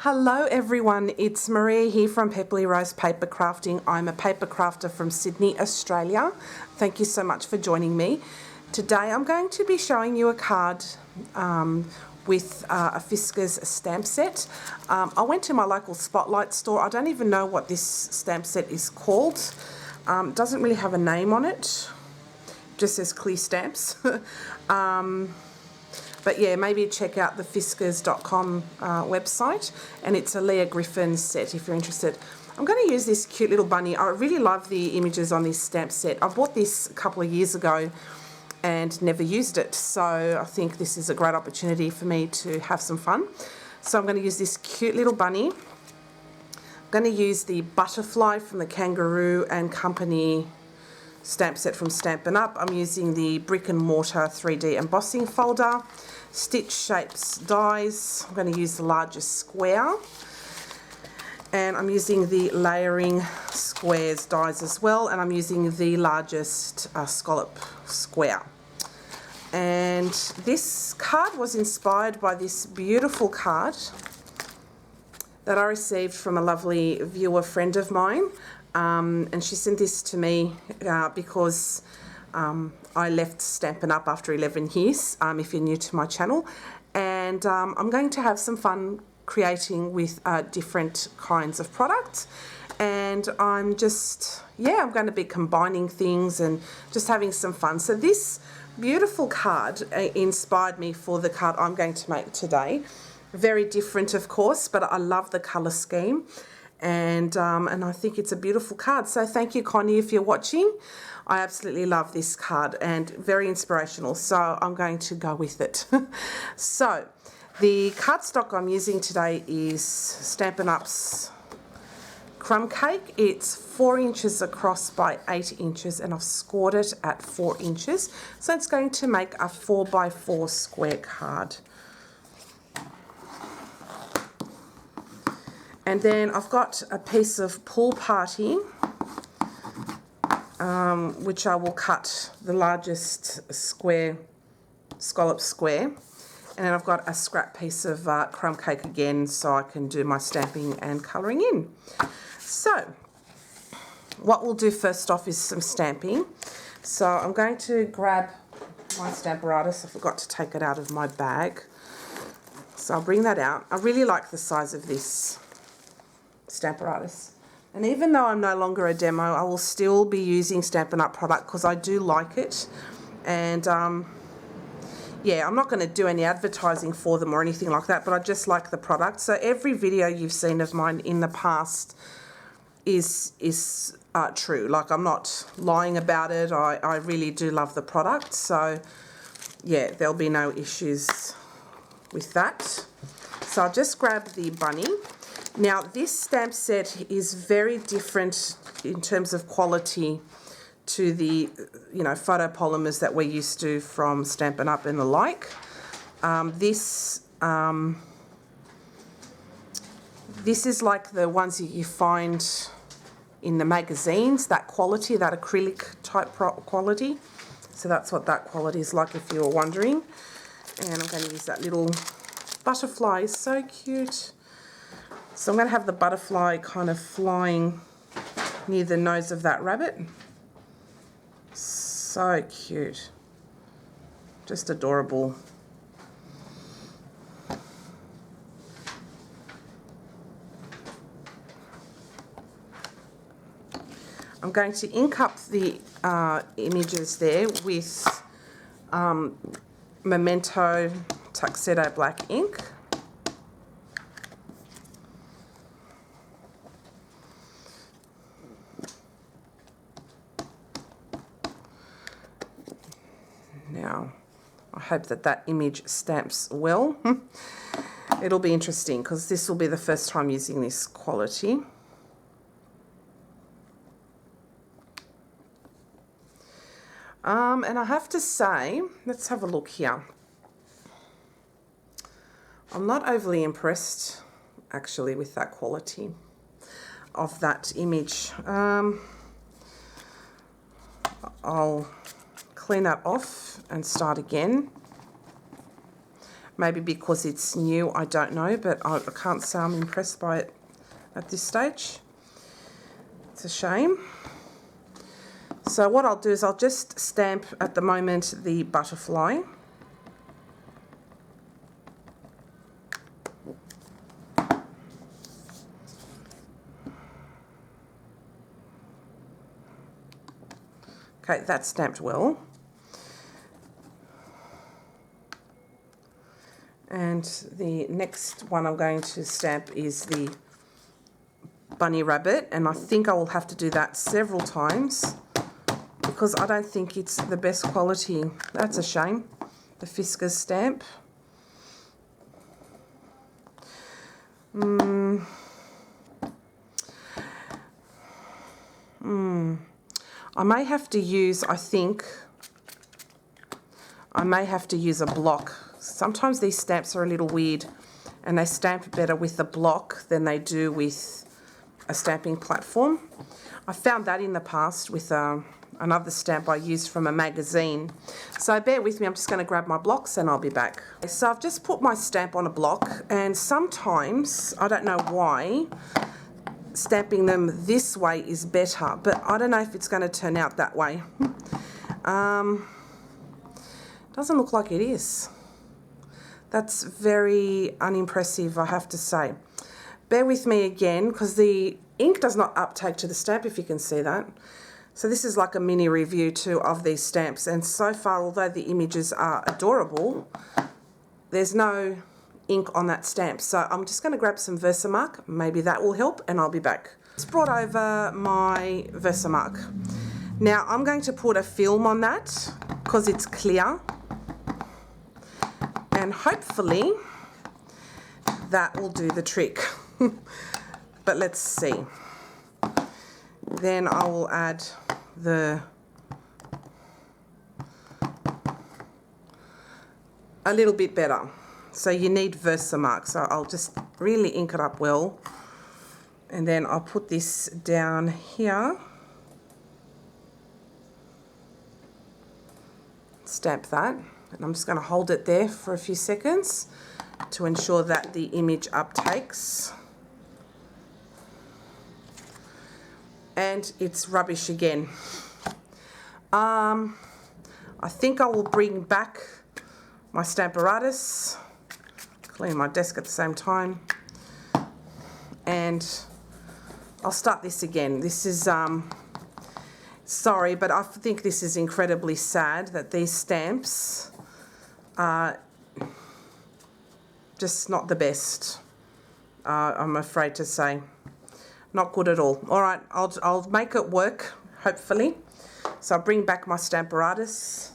Hello everyone, it's Maria here from Pepperly Rose Paper Crafting. I'm a paper crafter from Sydney, Australia. Thank you so much for joining me. Today I'm going to be showing you a card with a Fiskars stamp set. I went to my local Spotlight store. I don't even know what this stamp set is called. It doesn't really have a name on it. It just says clear stamps. But yeah, maybe check out the Fiskars.com website, and it's a Leah Griffin set if you're interested. I'm going to use this cute little bunny. I really love the images on this stamp set. I bought this a couple of years ago and never used it, so I think this is a great opportunity for me to have some fun. So I'm going to use this cute little bunny. I'm going to use the butterfly from the Kangaroo and Company stamp set from Stampin' Up. I'm using the Brick and Mortar 3D embossing folder, stitch shapes dies. I'm going to use the largest square, and I'm using the layering squares dies as well, and I'm using the largest scallop square. And this card was inspired by this beautiful card that I received from a lovely viewer friend of mine. And she sent this to me because I left Stampin' Up after 11 years, if you're new to my channel. And I'm going to have some fun creating with different kinds of products. And I'm just, I'm going to be combining things and just having some fun. So this beautiful card inspired me for the card I'm going to make today. Very different, of course, but I love the colour scheme. And I think it's a beautiful card. So thank you, Connie, if you're watching. I absolutely love this card and very inspirational. So I'm going to go with it. So the cardstock I'm using today is Stampin' Up's Crumb Cake. It's 4 inches across by 8 inches, and I've scored it at 4 inches. So it's going to make a 4x4 square card. And then I've got a piece of Pool Party, which I will cut the largest square, scallop square. And then I've got a scrap piece of Crumb Cake again, so I can do my stamping and colouring in. So what we'll do first off is some stamping. So I'm going to grab my Stamparatus. I forgot to take it out of my bag. So I'll bring that out. I really like the size of this Stamparatus, and even though I'm no longer a demo, I will still be using Stampin' Up product because I do like it. And yeah, I'm not going to do any advertising for them or anything like that, but I just like the product. So every video you've seen of mine in the past is true. Like, I'm not lying about it. I really do love the product. So yeah, there'll be no issues with that. So I'll just grab the bunny. Now this stamp set is very different in terms of quality to the, photopolymers that we're used to from Stampin' Up and the like. This is like the ones that you find in the magazines, that quality, that acrylic type quality. So that's what that quality is like, if you were wondering. And I'm going to use that little butterfly. It's so cute. So I'm going to have the butterfly kind of flying near the nose of that rabbit. So cute. Just adorable. I'm going to ink up the images there with Memento Tuxedo Black ink. Now, I hope that that image stamps well. It'll be interesting because this will be the first time using this quality. And I have to say, let's have a look here. I'm not overly impressed, actually, with that quality of that image. I'll clean that off and start again. Maybe because it's new, I don't know, but I can't say I'm impressed by it at this stage. It's a shame. So what I'll do is I'll just stamp at the moment the butterfly. Okay, that's stamped well. And the next one I'm going to stamp is the bunny rabbit, and I think I will have to do that several times because I don't think it's the best quality. That's a shame. The Fiskars stamp. I may have to use, I think, I may have to use a block. Sometimes these stamps are a little weird and they stamp better with a block than they do with a stamping platform. I found that in the past with another stamp I used from a magazine. So bear with me, I'm just going to grab my blocks and I'll be back. So I've just put my stamp on a block, and sometimes, I don't know why, stamping them this way is better, but I don't know if it's going to turn out that way. Doesn't look like it is. That's very unimpressive, I have to say. Bear with me again, because the ink does not uptake to the stamp, if you can see that. So this is like a mini review too of these stamps, and so far, although the images are adorable, there's no ink on that stamp. So I'm just going to grab some Versamark, maybe that will help, and I'll be back. Just brought over my Versamark. Now I'm going to put a film on that because it's clear, and hopefully that will do the trick. But let's see. Then I will add a little bit better. So you need Versamark. So I'll just really ink it up well. And then I'll put this down here. Stamp that. And I'm just going to hold it there for a few seconds to ensure that the image uptakes. And it's rubbish again. I think I will bring back my Stamparatus. Clean my desk at the same time, and I'll start this again. This is sorry, but I think this is incredibly sad that these stamps are just not the best. I'm afraid to say, not good at all. All right, I'll make it work hopefully. So I'll bring back my Stamparatus,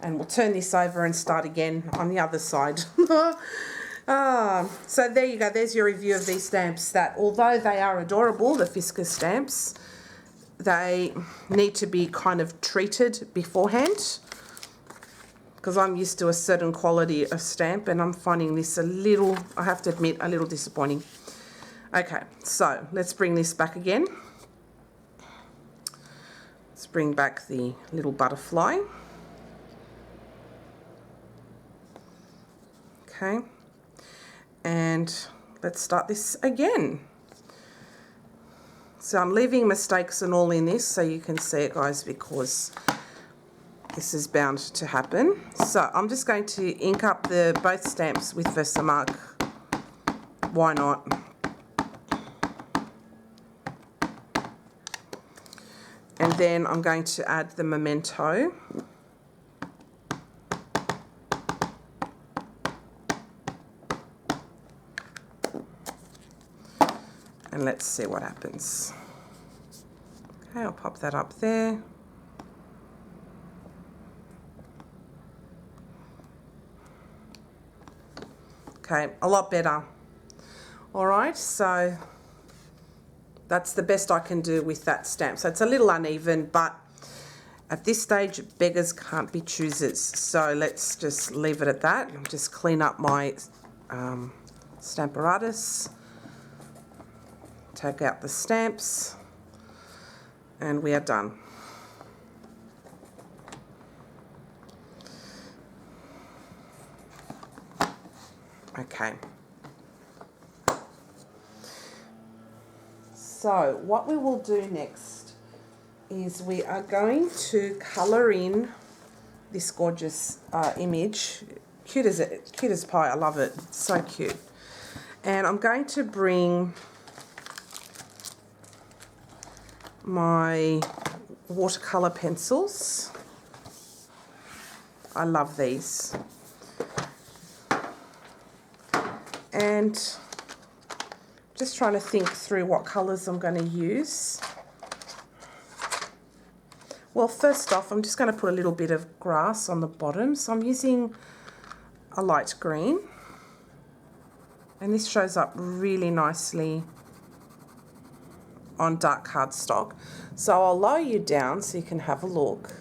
and we'll turn this over and start again on the other side. So there you go, there's your review of these stamps, that although they are adorable, the Fiskars stamps, they need to be kind of treated beforehand, because I'm used to a certain quality of stamp, and I'm finding this a little, I have to admit, a little disappointing. Okay, so let's bring this back again. Let's bring back the little butterfly. Okay. And let's start this again. So I'm leaving mistakes and all in this so you can see it, guys, because this is bound to happen. So I'm just going to ink up both stamps with Versamark. Why not? And then I'm going to add the memento. And let's see what happens. Okay, I'll pop that up there. Okay, a lot better. All right, so that's the best I can do with that stamp. So it's a little uneven, but at this stage, beggars can't be choosers. So let's just leave it at that. I'll just clean up my Stamparatus. Take out the stamps, and we are done. Okay. So what we will do next is we are going to colour in this gorgeous image. Cute as pie. I love it. It's so cute. And I'm going to bring my watercolour pencils. I love these. And just trying to think through what colours I'm going to use. Well, first off, I'm just going to put a little bit of grass on the bottom. So I'm using a light green. And this shows up really nicely on dark cardstock. So I'll lower you down so you can have a look.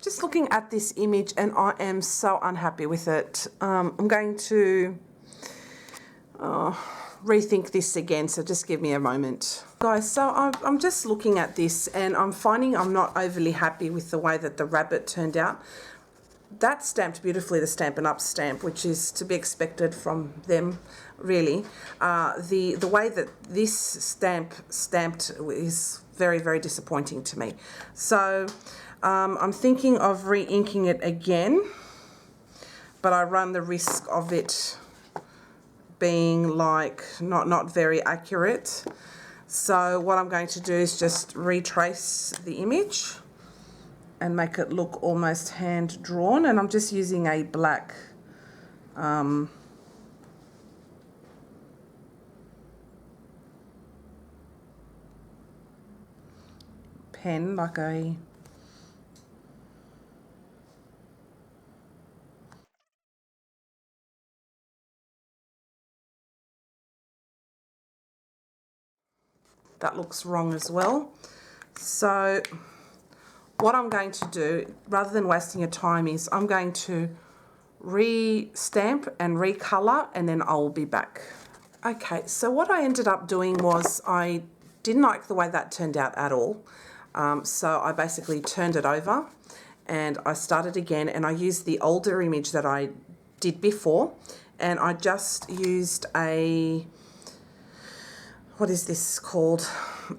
Just looking at this image and I am so unhappy with it. I'm going to rethink this again, so just give me a moment. Guys, so I'm just looking at this and I'm finding I'm not overly happy with the way that the rabbit turned out. That's stamped beautifully, the Stampin' Up stamp, which is to be expected from them, really. The way that this stamp stamped is very, very disappointing to me. So I'm thinking of re-inking it again, but I run the risk of it being like not very accurate. So what I'm going to do is just retrace the image and make it look almost hand drawn, and I'm just using a black pen, like a that looks wrong as well. So what I'm going to do, rather than wasting your time, is I'm going to re-stamp and recolour, and then I'll be back. Okay, so what I ended up doing was I didn't like the way that turned out at all. So I basically turned it over and I started again, and I used the older image that I did before, and I just used a, what is this called?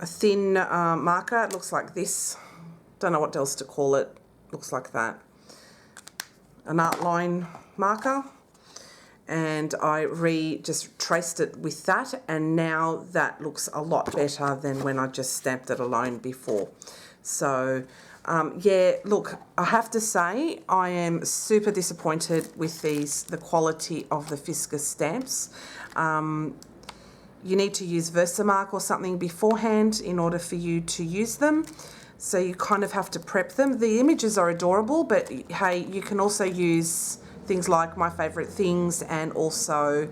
A thin marker. It looks like this. Don't know what else to call it. Looks like that. An outline marker. And I just traced it with that, and now that looks a lot better than when I just stamped it alone before. So yeah, look, I have to say I am super disappointed with the quality of the Fiskars stamps. You need to use Versamark or something beforehand in order for you to use them. So you kind of have to prep them. The images are adorable, but hey, you can also use things like My Favourite Things and also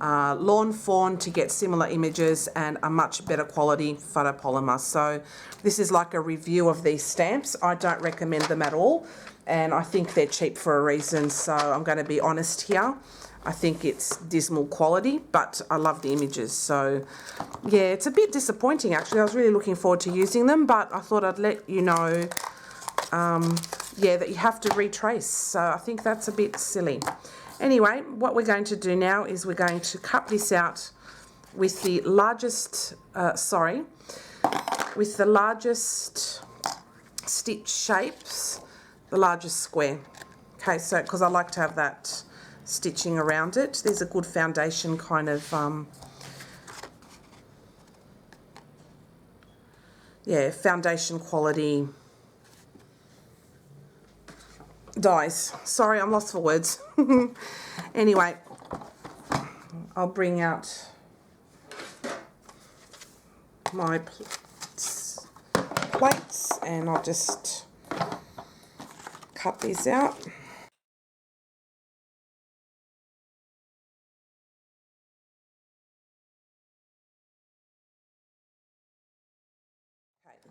Lawn Fawn to get similar images and a much better quality photopolymer. So this is like a review of these stamps. I don't recommend them at all, and I think they're cheap for a reason, so I'm going to be honest here. I think it's dismal quality, but I love the images. So yeah, it's a bit disappointing actually. I was really looking forward to using them, but I thought I'd let you know yeah, that you have to retrace. So I think that's a bit silly. Anyway, what we're going to do now is we're going to cut this out with the largest, with the largest stitch shapes, the largest square. Okay, so because I like to have that stitching around it. There's a good foundation kind of, yeah, foundation quality dies. Sorry, I'm lost for words. Anyway, I'll bring out my plates and I'll just cut these out. Okay,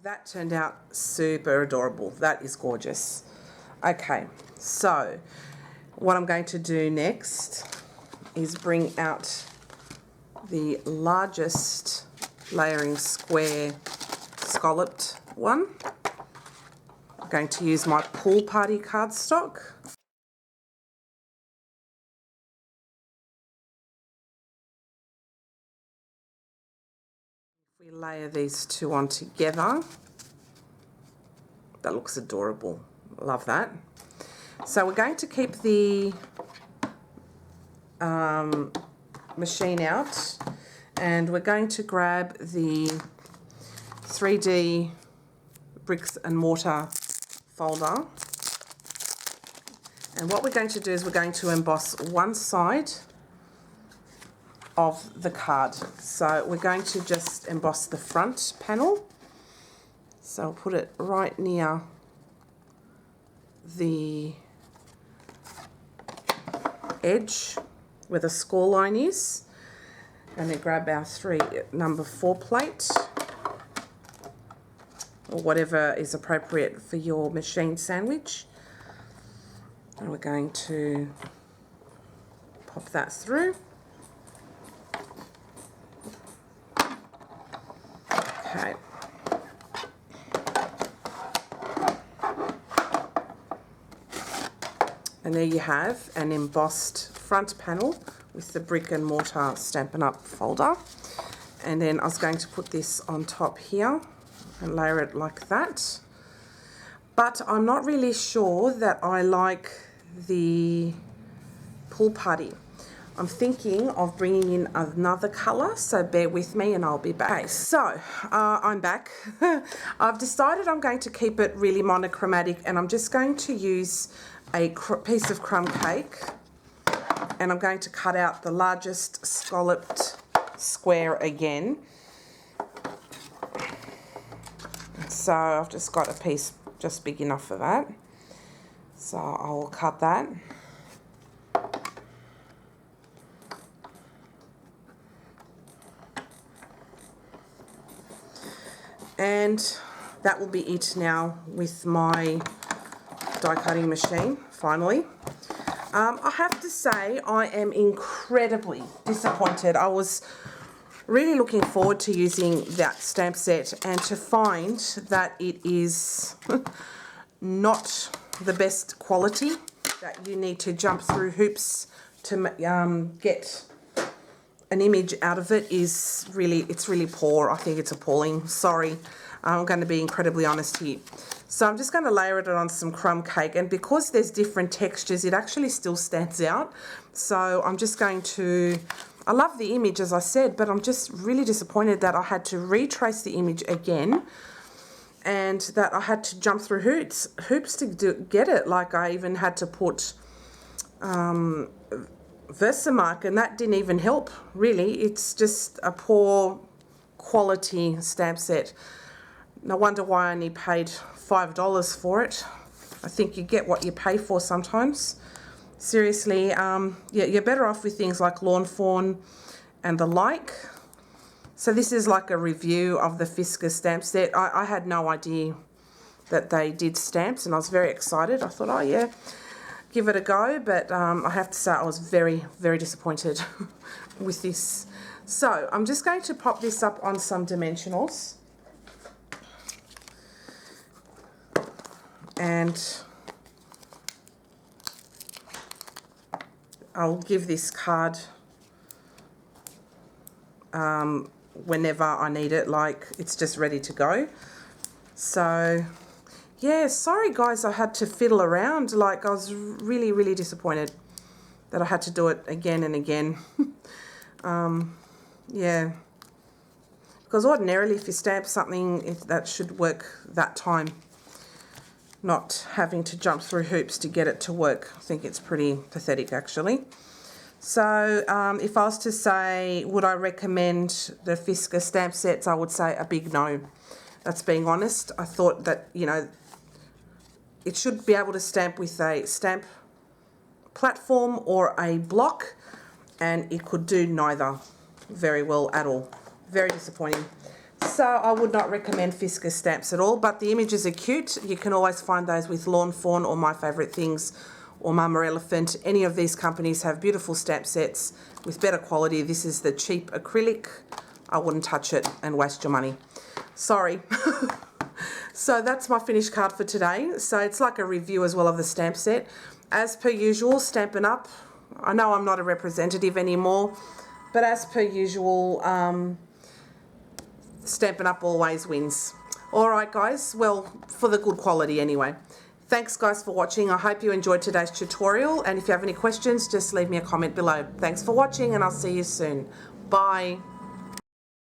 that turned out super adorable. That is gorgeous. Okay, so what I'm going to do next is bring out the largest layering square scalloped one. I'm going to use my pool party cardstock. If we layer these two on together, that looks adorable. Love that. So we're going to keep the machine out, and we're going to grab the 3D bricks and mortar folder, and what we're going to do is we're going to emboss one side of the card. So we're going to just emboss the front panel. So I'll put it right near the edge where the score line is, and then grab our number 4 plate or whatever is appropriate for your machine sandwich, and we're going to pop that through. Okay. And there you have an embossed front panel with the brick and mortar Stampin' Up folder. And then I was going to put this on top here and layer it like that. But I'm not really sure that I like the pool party. I'm thinking of bringing in another colour, so bear with me and I'll be back. Okay, so I'm back. I've decided I'm going to keep it really monochromatic, and I'm just going to use a piece of crumb cake, and I'm going to cut out the largest scalloped square again. So I've just got a piece just big enough for that. So I'll cut that. And that will be it now with my die cutting machine, finally. I have to say I am incredibly disappointed. I was Really looking forward to using that stamp set and to find that it is not the best quality, that you need to jump through hoops to get an image out of it is really, it's really poor. I think it's appalling. Sorry, I'm going to be incredibly honest here. So I'm just going to layer it on some crumb cake, and because there's different textures, it actually still stands out. So I'm just going to, I love the image as I said, but I'm just really disappointed that I had to retrace the image again and that I had to jump through hoops to get it. Like I even had to put Versamark, and that didn't even help, really. It's just a poor quality stamp set. No wonder why I only paid $5 for it. I think you get what you pay for sometimes. Seriously, yeah, you're better off with things like Lawn Fawn and the like. So this is like a review of the Fiskars stamp set. I had no idea that they did stamps, and I was very excited. I thought, oh yeah, give it a go, but I have to say I was very, very disappointed with this. So I'm just going to pop this up on some dimensionals. And I'll give this card whenever I need it, like it's just ready to go. So yeah, sorry guys, I had to fiddle around. Like I was really, really disappointed that I had to do it again and again. Yeah, because ordinarily if you stamp something, that should work that time, not having to jump through hoops to get it to work. I think it's pretty pathetic actually. So if I was to say, would I recommend the Fiskars stamp sets, I would say a big no. That's being honest. I thought that, you know, it should be able to stamp with a stamp platform or a block, and it could do neither very well at all. Very disappointing. So I would not recommend Fiskars stamps at all, but the images are cute. You can always find those with Lawn Fawn or My Favourite Things or Mama Elephant. Any of these companies have beautiful stamp sets with better quality. This is the cheap acrylic. I wouldn't touch it and waste your money. Sorry. So that's my finished card for today. So it's like a review as well of the stamp set. As per usual, Stampin' Up. I know I'm not a representative anymore, but as per usual, Stampin' Up always wins. Alright guys, well, for the good quality anyway. Thanks guys for watching. I hope you enjoyed today's tutorial, and if you have any questions, just leave me a comment below. Thanks for watching, and I'll see you soon. Bye.